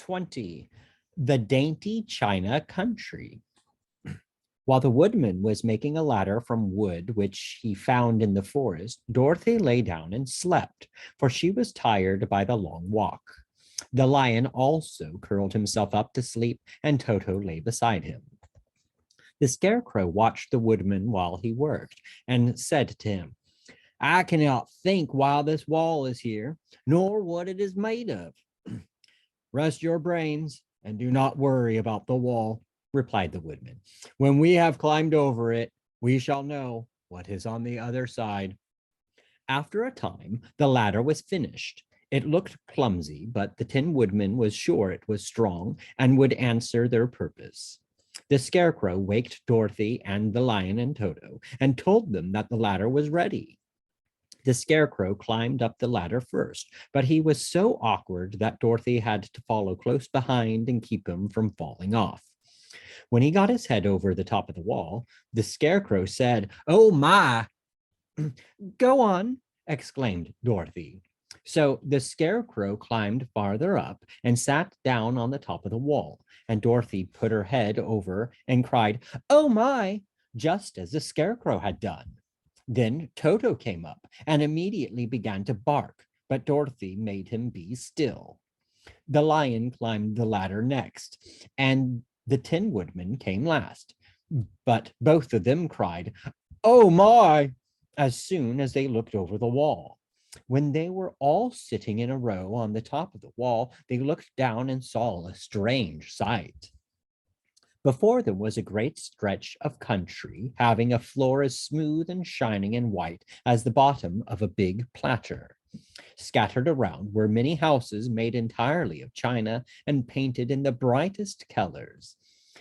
20. The Dainty China Country. While the woodman was making a ladder from wood which he found in the forest, Dorothy lay down and slept, for she was tired by the long walk. The lion also curled himself up to sleep, and Toto lay beside him. The scarecrow watched the woodman while he worked, and said to him, "I cannot think why this wall is here, nor what it is made of." "Rest your brains, and do not worry about the wall," replied the woodman. "When we have climbed over it, we shall know what is on the other side." After a time, the ladder was finished. It looked clumsy, but the Tin Woodman was sure it was strong and would answer their purpose. The scarecrow waked Dorothy and the lion and Toto and told them that the ladder was ready. The scarecrow climbed up the ladder first, but he was so awkward that Dorothy had to follow close behind and keep him from falling off. When he got his head over the top of the wall, the scarecrow said, "Oh my!" "Go on," exclaimed Dorothy. So the scarecrow climbed farther up and sat down on the top of the wall, and Dorothy put her head over and cried, "Oh my!" just as the scarecrow had done. Then Toto came up and immediately began to bark, but Dorothy made him be still. The lion climbed the ladder next, and the Tin Woodman came last. But both of them cried, "Oh my!" as soon as they looked over the wall. When they were all sitting in a row on the top of the wall, they looked down and saw a strange sight. Before them was a great stretch of country, having a floor as smooth and shining and white as the bottom of a big platter. Scattered around were many houses made entirely of china and painted in the brightest colors.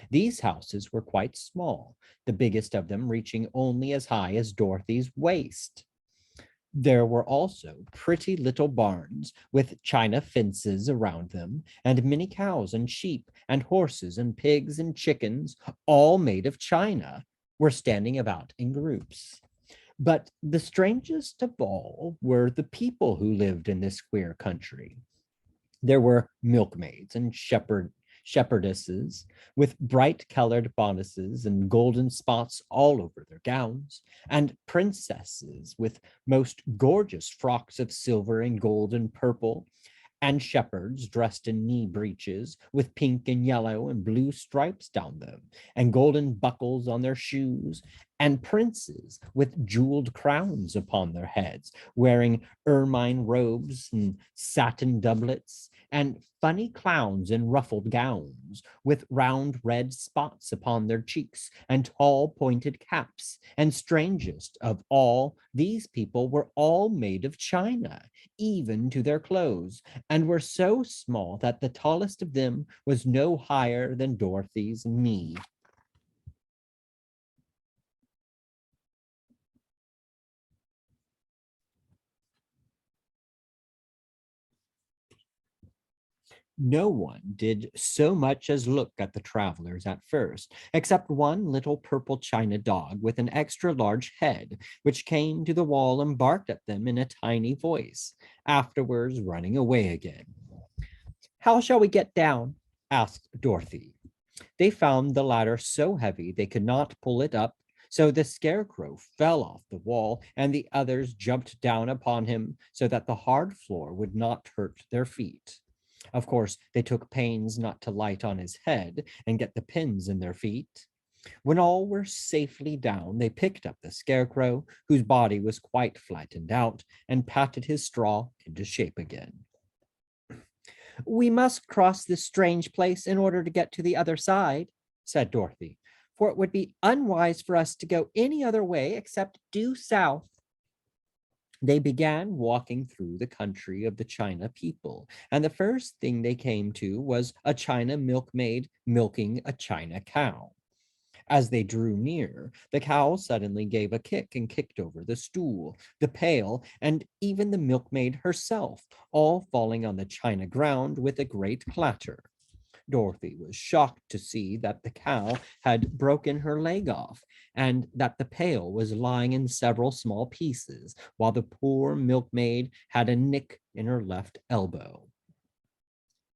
These houses were quite small, the biggest of them reaching only as high as Dorothy's waist. There were also pretty little barns with china fences around them, and many cows and sheep and horses and pigs and chickens, all made of china, were standing about in groups. But the strangest of all were the people who lived in this queer country. There were milkmaids and shepherdesses with bright colored bodices and golden spots all over their gowns, and princesses with most gorgeous frocks of silver and gold and purple, and shepherds dressed in knee breeches with pink and yellow and blue stripes down them, and golden buckles on their shoes, and princes with jeweled crowns upon their heads, wearing ermine robes and satin doublets, and funny clowns in ruffled gowns, with round red spots upon their cheeks, and tall pointed caps. And strangest of all, these people were all made of china, even to their clothes, and were so small that the tallest of them was no higher than Dorothy's knee. No one did so much as look at the travelers at first, except one little purple china dog with an extra large head, which came to the wall and barked at them in a tiny voice, afterwards running away again. "How shall we get down?" asked Dorothy. They found the ladder so heavy they could not pull it up, so the scarecrow fell off the wall, and the others jumped down upon him so that the hard floor would not hurt their feet. Of course, they took pains not to light on his head and get the pins in their feet. When all were safely down, they picked up the scarecrow, whose body was quite flattened out, and patted his straw into shape again. "We must cross this strange place in order to get to the other side," said Dorothy, "for it would be unwise for us to go any other way except due south." They began walking through the country of the China people, and the first thing they came to was a China milkmaid milking a China cow. As they drew near, the cow suddenly gave a kick and kicked over the stool, the pail, and even the milkmaid herself, all falling on the china ground with a great clatter. Dorothy was shocked to see that the cow had broken her leg off, and that the pail was lying in several small pieces, while the poor milkmaid had a nick in her left elbow.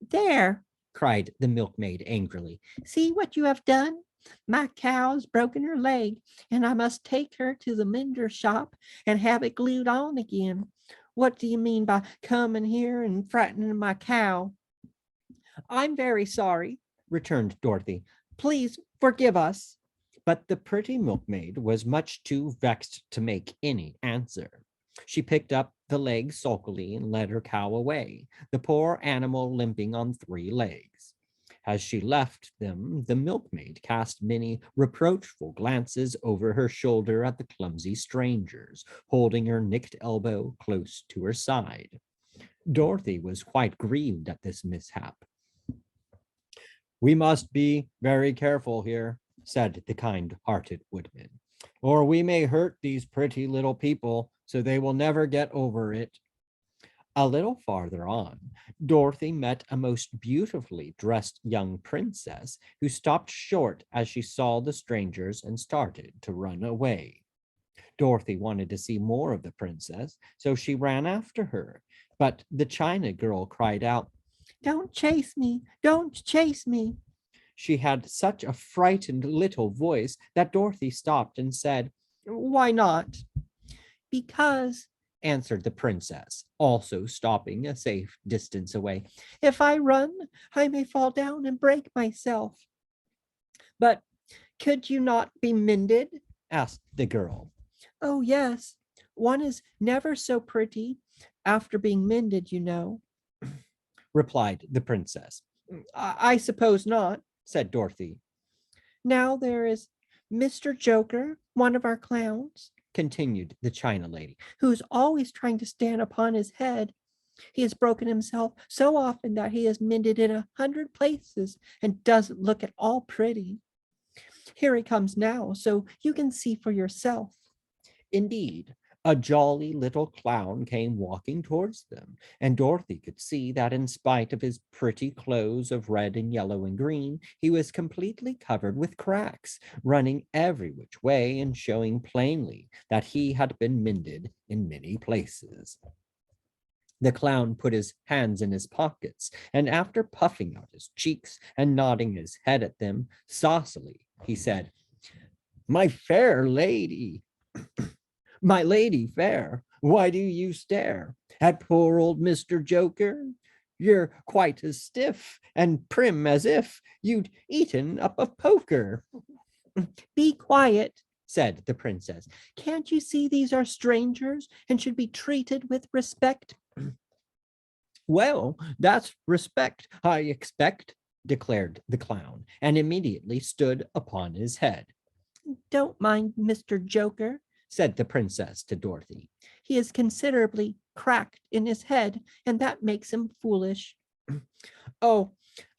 "There, cried the milkmaid angrily. See what you have done? My cow's broken her leg, and I must take her to the mender shop and have it glued on again. What do you mean by coming here and frightening my cow? I'm very sorry, returned Dorothy. Please forgive us. But the pretty milkmaid was much too vexed to make any answer. She picked up the leg sulkily and led her cow away, the poor animal limping on 3 legs. As she left them, the milkmaid cast many reproachful glances over her shoulder at the clumsy strangers, holding her nicked elbow close to her side. Dorothy was quite grieved at this mishap. We must be very careful here, said the kind-hearted woodman, or we may hurt these pretty little people so they will never get over it. A little farther on, Dorothy met a most beautifully dressed young princess who stopped short as she saw the strangers and started to run away. Dorothy wanted to see more of the princess, so she ran after her, but the China girl cried out, Don't chase me! Don't chase me! She had such a frightened little voice that Dorothy stopped and said, Why not? Because, answered the princess, also stopping a safe distance away, if I run, I may fall down and break myself. But could you not be mended? Asked the girl. Oh, yes. One is never so pretty after being mended, you know, replied the princess. I suppose not, said Dorothy. Now there is Mr. Joker, one of our clowns, continued the China lady, who's always trying to stand upon his head. He has broken himself so often that he is mended in 100 places and doesn't look at all pretty. Here he comes now, so you can see for yourself. Indeed, a jolly little clown came walking towards them, and Dorothy could see that in spite of his pretty clothes of red and yellow and green, he was completely covered with cracks, running every which way and showing plainly that he had been mended in many places. The clown put his hands in his pockets, and after puffing out his cheeks and nodding his head at them saucily, he said, My fair lady, my lady fair, why do you stare at poor old Mr. Joker? You're quite as stiff and prim as if you'd eaten up a poker. Be quiet, said the princess. Can't you see these are strangers and should be treated with respect? Well, that's respect, I expect, declared the clown, and immediately stood upon his head. Don't mind Mr. Joker, said the princess to Dorothy. He is considerably cracked in his head, and that makes him foolish. Oh,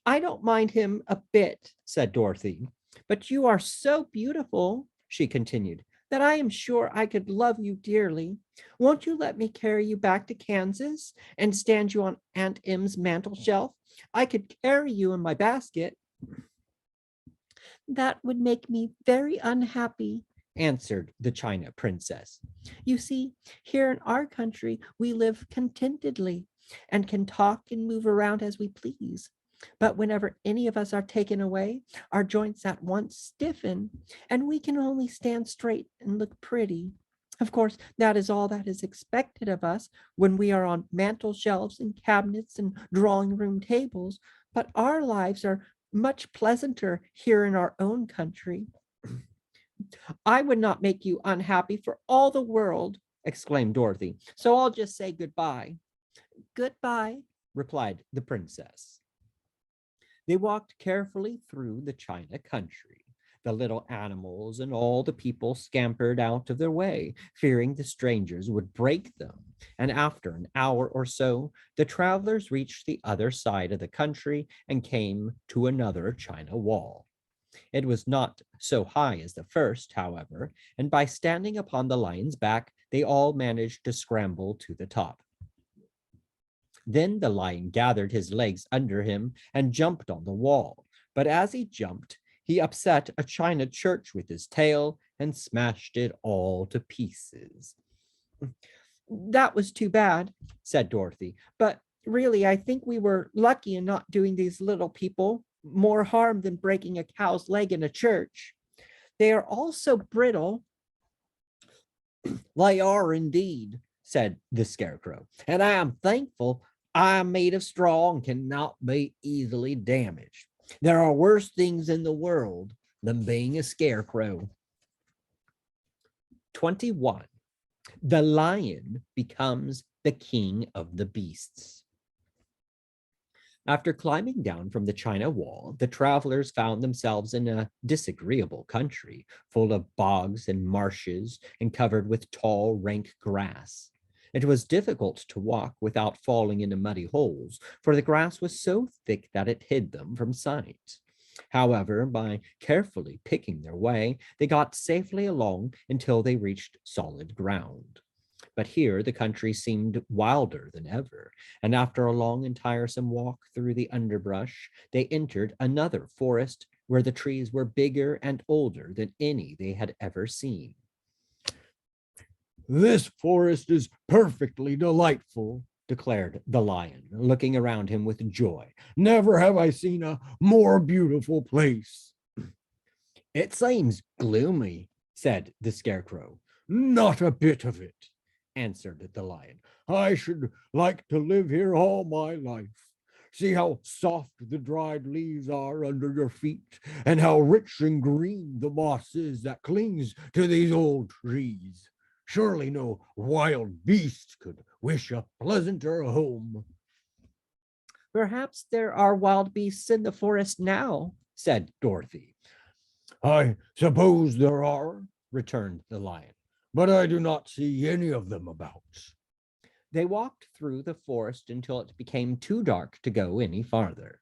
I don't mind him a bit, said Dorothy. But you are so beautiful, she continued, that I am sure I could love you dearly. Won't you let me carry you back to Kansas and stand you on Aunt Em's mantel shelf? I could carry you in my basket. That would make me very unhappy, answered the China princess. You see, here in our country, we live contentedly and can talk and move around as we please. But whenever any of us are taken away, our joints at once stiffen, and we can only stand straight and look pretty. Of course, that is all that is expected of us when we are on mantel shelves and cabinets and drawing room tables, but our lives are much pleasanter here in our own country. I would not make you unhappy for all the world, exclaimed Dorothy, so I'll just say goodbye. Goodbye, replied the princess. They walked carefully through the China country. The little animals and all the people scampered out of their way, fearing the strangers would break them. And after an hour or so, the travelers reached the other side of the country and came to another China wall. It was not so high as the first, however, and by standing upon the lion's back, they all managed to scramble to the top. Then the lion gathered his legs under him and jumped on the wall. But as he jumped, he upset a china church with his tail and smashed it all to pieces. That was too bad, said Dorothy, but Really, I think we were lucky in not doing these little people more harm than breaking a cow's leg in a church. They are all so brittle. They are indeed, said the Scarecrow, and I am thankful I am made of straw and cannot be easily damaged. There are worse things in the world than being a scarecrow. 21. The lion becomes the king of the beasts. After climbing down from the China Wall, the travelers found themselves in a disagreeable country, full of bogs and marshes and covered with tall, rank grass. It was difficult to walk without falling into muddy holes, for the grass was so thick that it hid them from sight. However, by carefully picking their way, they got safely along until they reached solid ground. But here the country seemed wilder than ever, and after a long and tiresome walk through the underbrush, they entered another forest where the trees were bigger and older than any they had ever seen. This forest is perfectly delightful, declared the lion, looking around him with joy. Never have I seen a more beautiful place. It seems gloomy, said the Scarecrow. Not a bit of it, answered the lion. I should like to live here all my life. See how soft the dried leaves are under your feet, and how rich and green the moss is that clings to these old trees. Surely no wild beast could wish a pleasanter home. Perhaps there are wild beasts in the forest now, said Dorothy. I suppose there are, returned the lion, but I do not see any of them about. They walked through the forest until it became too dark to go any farther.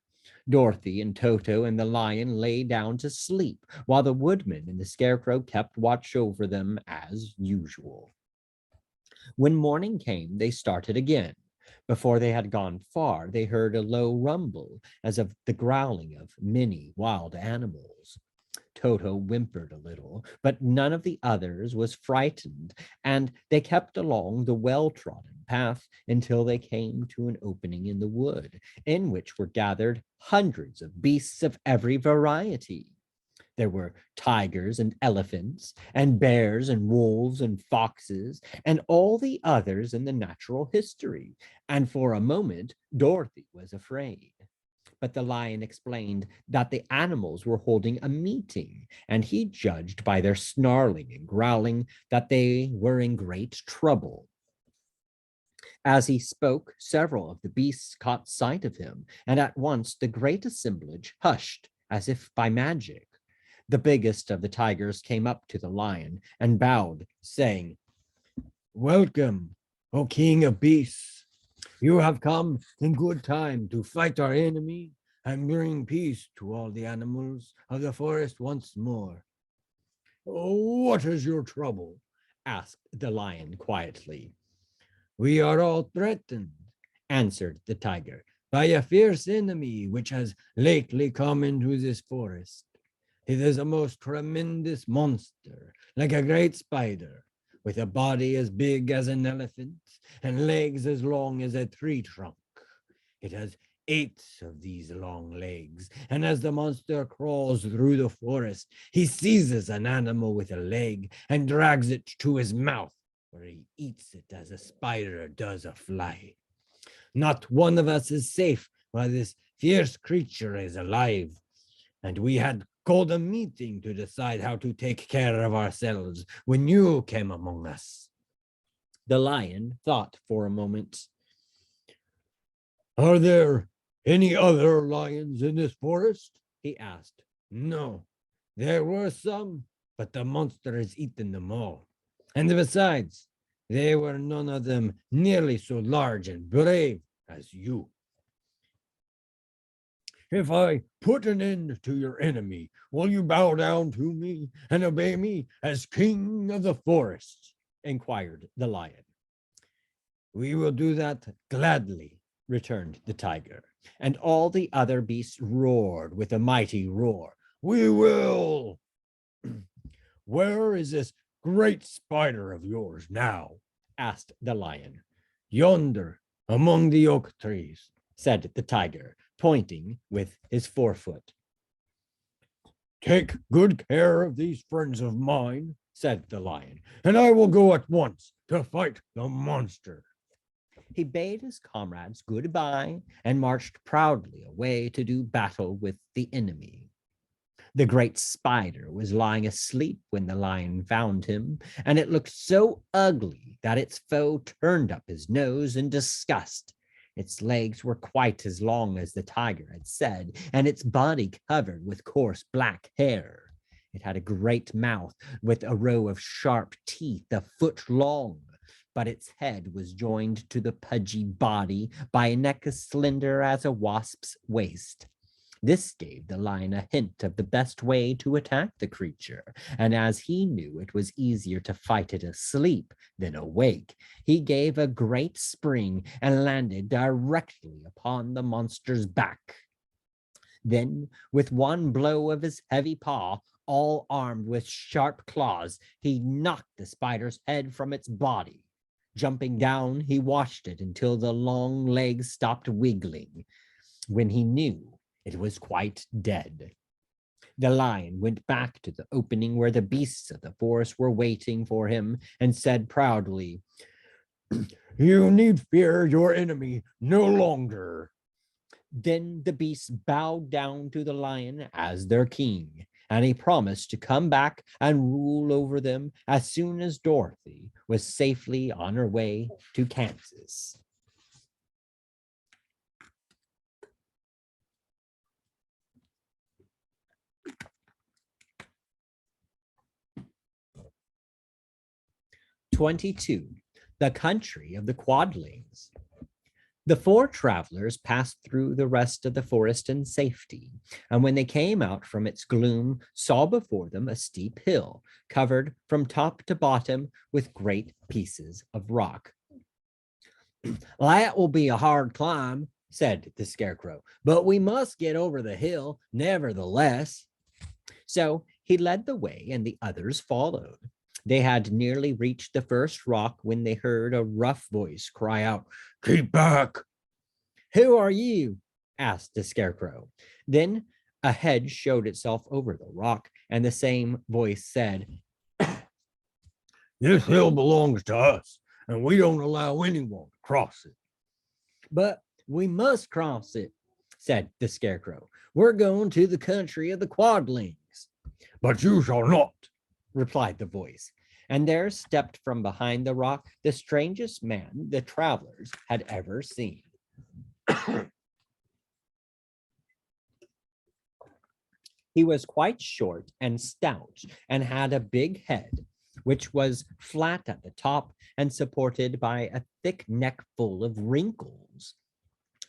Dorothy and Toto and the lion lay down to sleep, while the woodman and the Scarecrow kept watch over them as usual. When morning came, they started again. Before they had gone far, they heard a low rumble, as of the growling of many wild animals. Toto whimpered a little, but none of the others was frightened, and they kept along the well-trodden path until they came to an opening in the wood, in which were gathered hundreds of beasts of every variety. There were tigers and elephants, and bears and wolves and foxes, and all the others in the natural history, and for a moment Dorothy was afraid. But the lion explained that the animals were holding a meeting, and he judged by their snarling and growling that they were in great trouble. As he spoke, several of the beasts caught sight of him, and at once the great assemblage hushed as if by magic. The biggest of the tigers came up to the lion and bowed, saying, Welcome, O King of Beasts. You have come in good time to fight our enemy and bring peace to all the animals of the forest once more. What is your trouble? Asked the lion quietly. We are all threatened, answered the tiger, by a fierce enemy which has lately come into this forest. It is a most tremendous monster, like a great spider, with a body as big as an elephant and legs as long as a tree trunk. It has 8 of these long legs, and as the monster crawls through the forest, he seizes an animal with a leg and drags it to his mouth, where he eats it as a spider does a fly. Not one of us is safe while this fierce creature is alive, and we had called a meeting to decide how to take care of ourselves when you came among us. The lion thought for a moment. Are there any other lions in this forest? He asked. No, there were some, but the monster has eaten them all. And besides, they were none of them nearly so large and brave as you. If I put an end to your enemy, will you bow down to me and obey me as king of the forest? Inquired the lion. We will do that gladly, returned the tiger, and all the other beasts roared with a mighty roar. We will! Where is this great spider of yours now? Asked the lion. Yonder, Among the oak trees, said the tiger, pointing with his forefoot. Take good care of these friends of mine, said the lion, and I will go at once to fight the monster. He bade his comrades goodbye and marched proudly away to do battle with the enemy. The great spider was lying asleep when the lion found him, and it looked so ugly that its foe turned up his nose in disgust. Its legs were quite as long as the tiger had said, and its body covered with coarse black hair. It had a great mouth with a row of sharp teeth a foot long, but its head was joined to the pudgy body by a neck as slender as a wasp's waist. This gave the lion a hint of the best way to attack the creature, and as he knew it was easier to fight it asleep than awake, he gave a great spring and landed directly upon the monster's back. Then, with one blow of his heavy paw, all armed with sharp claws, he knocked the spider's head from its body. Jumping down, he watched it until the long legs stopped wiggling, when he knew it was quite dead. The lion went back to the opening where the beasts of the forest were waiting for him and said proudly, You need fear your enemy no longer. Then the beasts bowed down to the lion as their king, and he promised to come back and rule over them as soon as Dorothy was safely on her way to Kansas. '22 The Country of the Quadlings. The four travelers passed through the rest of the forest in safety, and when they came out from its gloom, saw before them a steep hill, covered from top to bottom with great pieces of rock. That will be a hard climb, said the Scarecrow, but we must get over the hill nevertheless. So he led the way, and the others followed. They had nearly reached the first rock when they heard a rough voice cry out, Keep back! Who are you? Asked the Scarecrow. Then a head showed itself over the rock, and the same voice said, This hill belongs to us, and we don't allow anyone to cross it. But we must cross it, said the Scarecrow. We're going to the country of the Quadlings. But you shall not, replied the voice. And there stepped from behind the rock the strangest man the travelers had ever seen. He was quite short and stout and had a big head, which was flat at the top and supported by a thick neck full of wrinkles.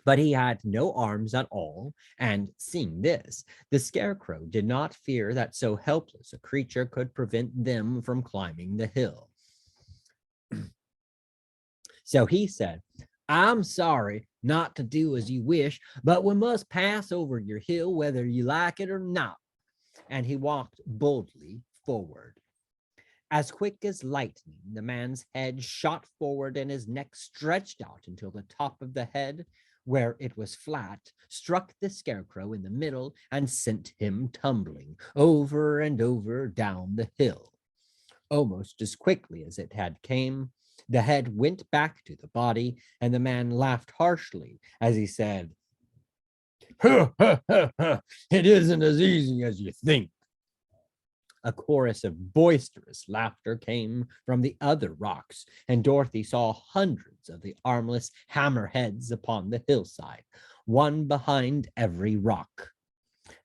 But he had no arms at all, and seeing this, the Scarecrow did not fear that so helpless a creature could prevent them from climbing the hill. So he said, I'm sorry not to do as you wish, but we must pass over your hill whether you like it or not. And he walked boldly forward. As quick as lightning, the man's head shot forward and his neck stretched out until the top of the head, where it was flat, struck the Scarecrow in the middle and sent him tumbling over and over down the hill. Almost as quickly as it had came, the head went back to the body, and the man laughed harshly as he said, Ha, ha, ha, ha. It isn't as easy as you think. A chorus of boisterous laughter came from the other rocks, and Dorothy saw hundreds of the armless hammerheads upon the hillside, one behind every rock.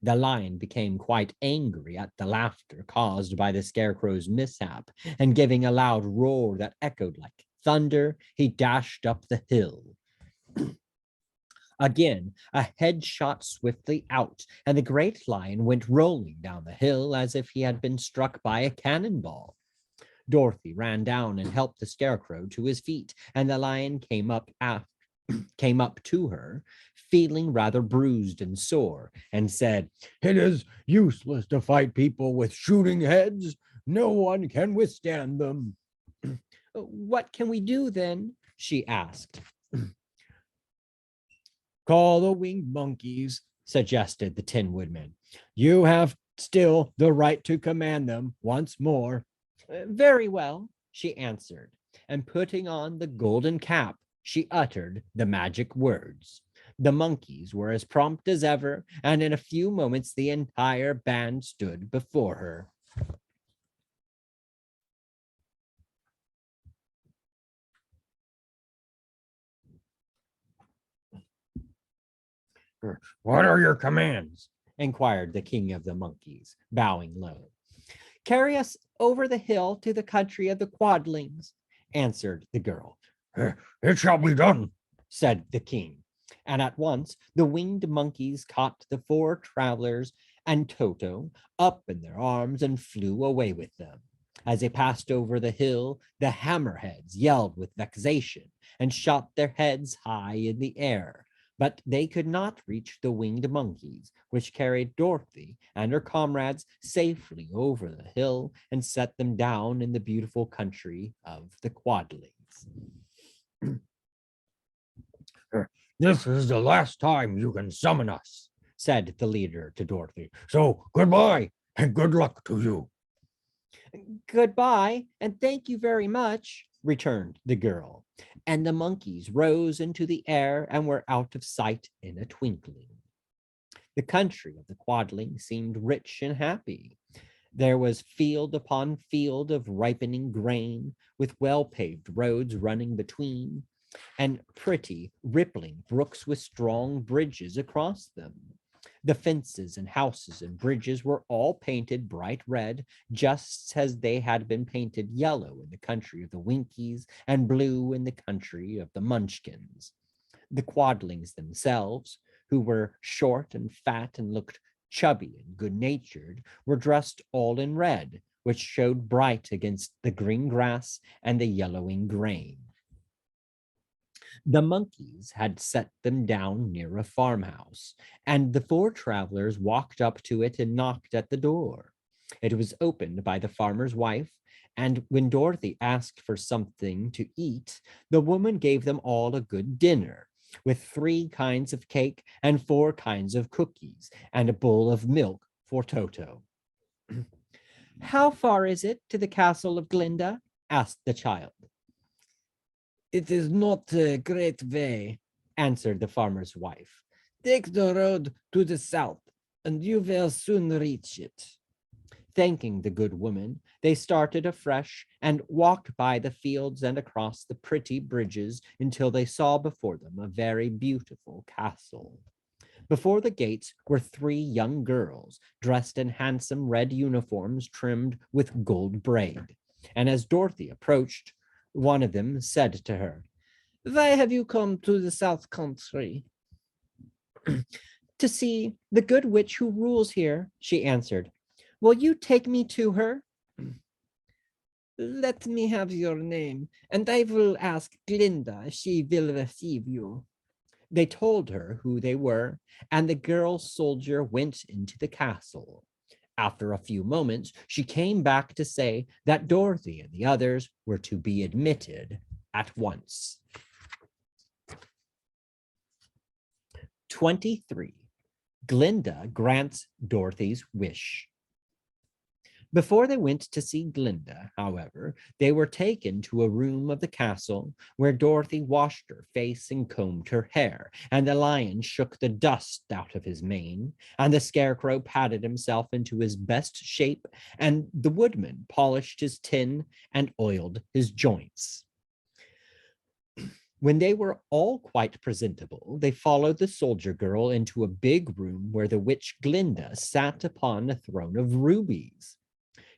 The lion became quite angry at the laughter caused by the Scarecrow's mishap, and giving a loud roar that echoed like thunder, he dashed up the hill. Again, a head shot swiftly out, and the great lion went rolling down the hill as if he had been struck by a cannonball. Dorothy ran down and helped the Scarecrow to his feet, and the lion came up to her, feeling rather bruised and sore, and said, It is useless to fight people with shooting heads. No one can withstand them. What can we do then? She asked. Call the winged monkeys, suggested the Tin Woodman. You have still the right to command them once more. Very well, she answered, and putting on the golden cap, she uttered the magic words. The monkeys were as prompt as ever, and in a few moments the entire band stood before her. What are your commands? Inquired the king of the monkeys, bowing low. Carry us over the hill to the country of the Quadlings, answered the girl. It shall be done, said the king. And at once the winged monkeys caught the four travelers and Toto up in their arms and flew away with them. As they passed over the hill, the hammerheads yelled with vexation and shot their heads high in the air. But they could not reach the winged monkeys, which carried Dorothy and her comrades safely over the hill and set them down in the beautiful country of the Quadlings. This is the last time you can summon us, said the leader to Dorothy. So goodbye and good luck to you. Goodbye and thank you very much, returned the girl. And the monkeys rose into the air and were out of sight in a twinkling. The country of the Quadling seemed rich and happy. There was field upon field of ripening grain, with well-paved roads running between, and pretty, rippling brooks with strong bridges across them. The fences and houses and bridges were all painted bright red, just as they had been painted yellow in the country of the Winkies and blue in the country of the Munchkins. The Quadlings themselves, who were short and fat and looked chubby and good-natured, were dressed all in red, which showed bright against the green grass and the yellowing grain. The monkeys had set them down near a farmhouse, and the four travelers walked up to it and knocked at the door. It was opened by the farmer's wife, and when Dorothy asked for something to eat, the woman gave them all a good dinner, with 3 kinds of cake and 4 kinds of cookies, and a bowl of milk for Toto. How far is it to the castle of Glinda? Asked the child. It is not a great way, answered the farmer's wife. Take the road to the south, and you will soon reach it. Thanking the good woman, they started afresh and walked by the fields and across the pretty bridges until they saw before them a very beautiful castle. Before the gates were 3 young girls, dressed in handsome red uniforms trimmed with gold braid. And as Dorothy approached, one of them said to her, Why have you come to the South Country? To see the good witch who rules here, she answered. Will you take me to her? Let me have your name, and I will ask Glinda if she will receive you. They told her who they were, and the girl soldier went into the castle. After a few moments, she came back to say that Dorothy and the others were to be admitted at once. 23. Glinda grants Dorothy's wish. Before they went to see Glinda, however, they were taken to a room of the castle where Dorothy washed her face and combed her hair, and the lion shook the dust out of his mane, and the scarecrow patted himself into his best shape, and the woodman polished his tin and oiled his joints. When they were all quite presentable, they followed the soldier girl into a big room where the witch Glinda sat upon a throne of rubies.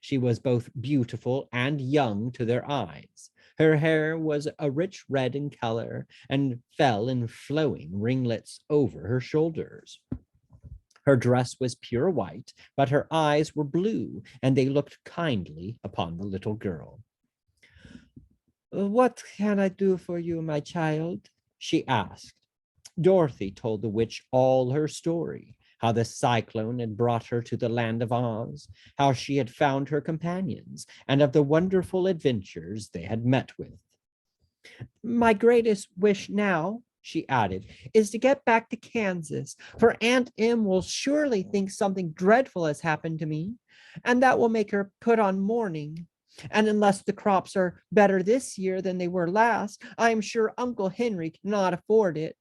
She was both beautiful and young to their eyes. Her hair was a rich red in color and fell in flowing ringlets over her shoulders. Her dress was pure white, but her eyes were blue, and they looked kindly upon the little girl. What can I do for you, my child? She asked. Dorothy told the witch all her story, how the cyclone had brought her to the land of Oz, how she had found her companions, and of the wonderful adventures they had met with. My greatest wish now, she added, is to get back to Kansas, for Aunt Em will surely think something dreadful has happened to me, and that will make her put on mourning. And unless the crops are better this year than they were last, I am sure Uncle Henry cannot afford it.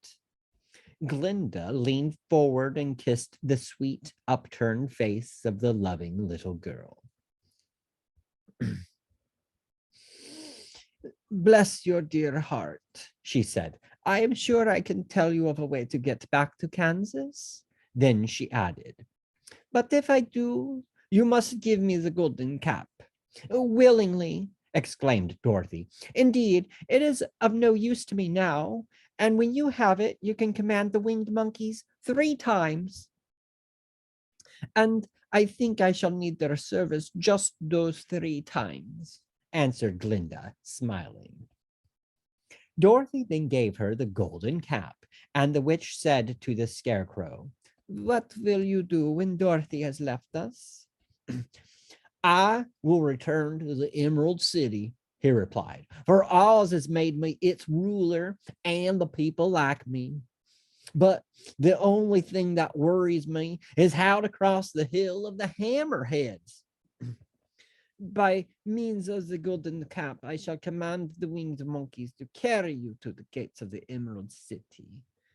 Glinda leaned forward and kissed the sweet, upturned face of the loving little girl. Bless your dear heart, she said. I am sure I can tell you of a way to get back to Kansas. Then she added, but if I do, you must give me the golden cap. Willingly, exclaimed Dorothy. Indeed, it is of no use to me now, and when you have it, you can command the winged monkeys 3 times. And I think I shall need their service just those 3 times, answered Glinda, smiling. Dorothy then gave her the golden cap, and the witch said to the Scarecrow, what will you do when Dorothy has left us? I will return to the Emerald City, he replied, for Oz has made me its ruler and the people like me. But the only thing that worries me is how to cross the hill of the Hammerheads. By means of the golden cap, I shall command the winged monkeys to carry you to the gates of the Emerald City,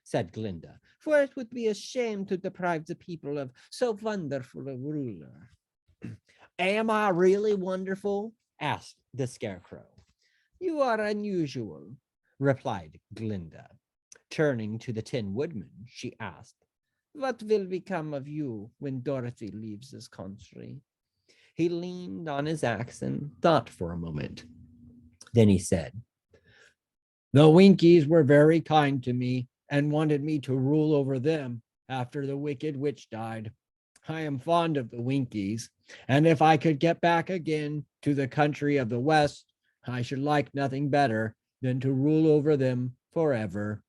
said Glinda, for it would be a shame to deprive the people of so wonderful a ruler. Am I really wonderful? Asked the Scarecrow. You are unusual, replied Glinda. Turning to the Tin Woodman, she asked, what will become of you when Dorothy leaves this country? He leaned on his axe and thought for a moment. Then he said, the Winkies were very kind to me and wanted me to rule over them after the Wicked Witch died. I am fond of the Winkies, and if I could get back again to the country of the West, I should like nothing better than to rule over them forever.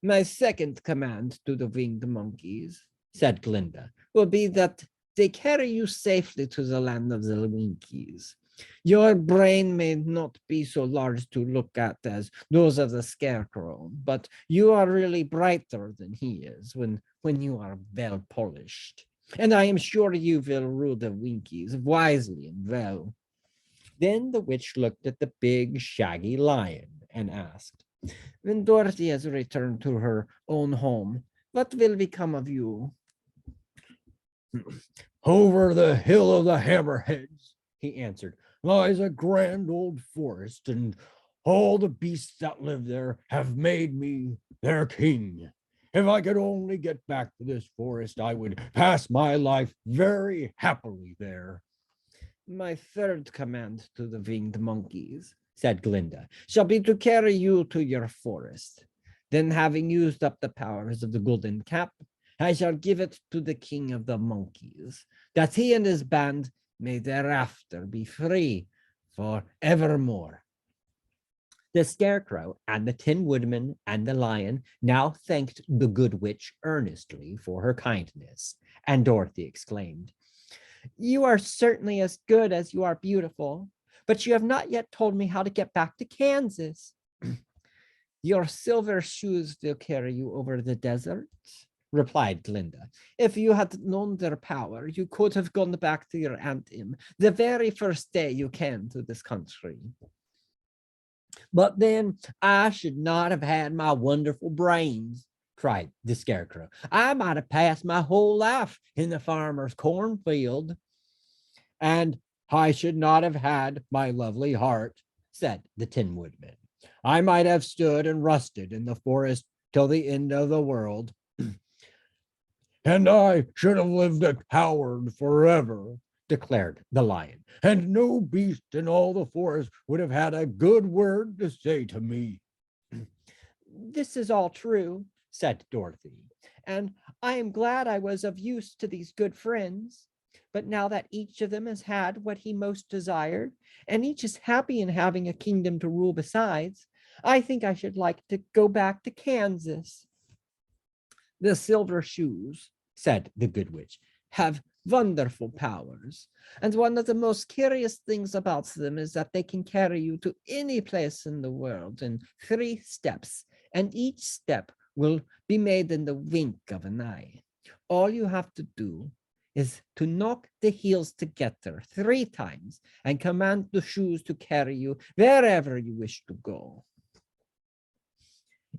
My second command to the winged monkeys, said Glinda, will be that they carry you safely to the land of the Winkies. Your brain may not be so large to look at as those of the Scarecrow, but you are really brighter than he is when you are well polished. And I am sure you will rule the Winkies wisely and well. Then the witch looked at the big, shaggy lion and asked, when Dorothy has returned to her own home, what will become of you? Over the hill of the Hammerheads, he answered, lies a grand old forest, and all the beasts that live there have made me their king. If I could only get back to this forest, I would pass my life very happily there. My third command to the winged monkeys, said Glinda, shall be to carry you to your forest. Then, having used up the powers of the golden cap, I shall give it to the king of the monkeys, that he and his band may thereafter be free for evermore. The Scarecrow and the Tin Woodman and the Lion now thanked the good witch earnestly for her kindness, and Dorothy exclaimed, you are certainly as good as you are beautiful, but you have not yet told me how to get back to Kansas. Your silver shoes will carry you over the desert, replied Glinda. If you had known their power, you could have gone back to your Aunt Em the very first day you came to this country. But then I should not have had my wonderful brains, cried the Scarecrow. I might have passed my whole life in the farmer's cornfield. And I should not have had my lovely heart, said the Tin Woodman. I might have stood and rusted in the forest till the end of the world. And I should have lived a coward forever, declared the Lion, and no beast in all the forest would have had a good word to say to me. This is all true, said Dorothy, and I am glad I was of use to these good friends. But now that each of them has had what he most desired, and each is happy in having a kingdom to rule besides, I think I should like to go back to Kansas. The silver shoes, said the good witch, have wonderful powers, and one of the most curious things about them is that they can carry you to any place in the world in 3 steps, and each step will be made in the wink of an eye. All you have to do is to knock the heels together 3 times and command the shoes to carry you wherever you wish to go.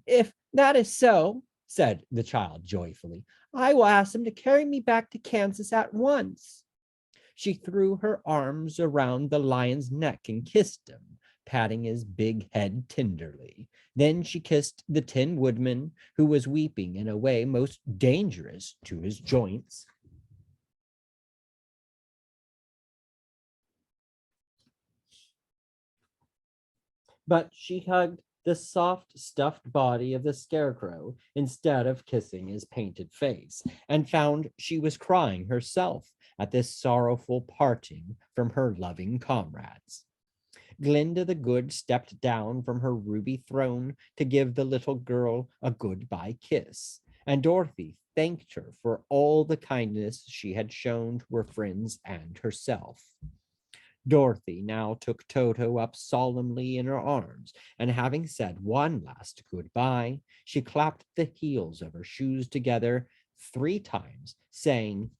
If that is so, said the child joyfully, I will ask them to carry me back to Kansas at once. She threw her arms around the lion's neck and kissed him, patting his big head tenderly. Then she kissed the Tin Woodman, who was weeping in a way most dangerous to his joints. But she hugged the soft, stuffed body of the scarecrow instead of kissing his painted face, and found she was crying herself at this sorrowful parting from her loving comrades. Glinda the Good stepped down from her ruby throne to give the little girl a goodbye kiss, and Dorothy thanked her for all the kindness she had shown to her friends and herself. Dorothy now took Toto up solemnly in her arms, and having said one last goodbye, she clapped the heels of her shoes together 3 times, saying,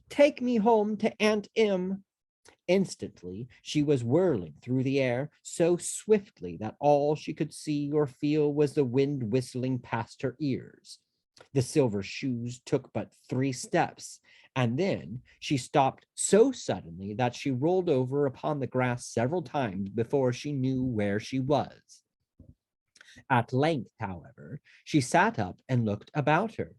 "Take me home to Aunt Em." Instantly, she was whirling through the air so swiftly that all she could see or feel was the wind whistling past her ears. The silver shoes took but 3 steps, and then she stopped so suddenly that she rolled over upon the grass several times before she knew where she was. At length, however, she sat up and looked about her.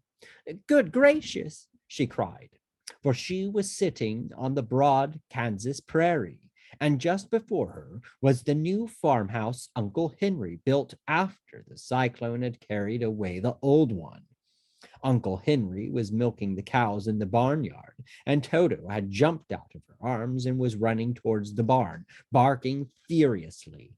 Good gracious, she cried, for she was sitting on the broad Kansas prairie, and just before her was the new farmhouse Uncle Henry built after the cyclone had carried away the old one. Uncle Henry was milking the cows in the barnyard, and Toto had jumped out of her arms and was running towards the barn, barking furiously.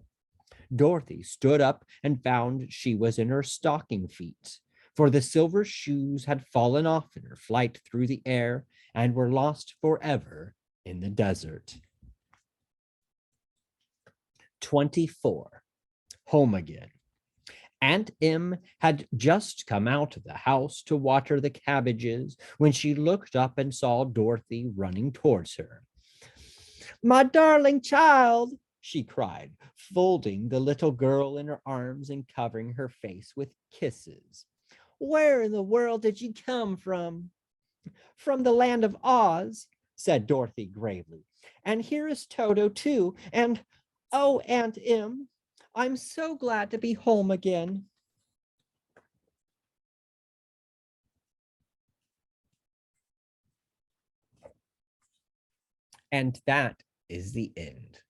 Dorothy stood up and found she was in her stocking feet, for the silver shoes had fallen off in her flight through the air and were lost forever in the desert. 24. Home again. Aunt Em had just come out of the house to water the cabbages when she looked up and saw Dorothy running towards her. My darling child, she cried, folding the little girl in her arms and covering her face with kisses. Where in the world did you come from? From the land of Oz, said Dorothy gravely. And here is Toto, too. And, oh, Aunt Em, I'm so glad to be home again. And that is the end.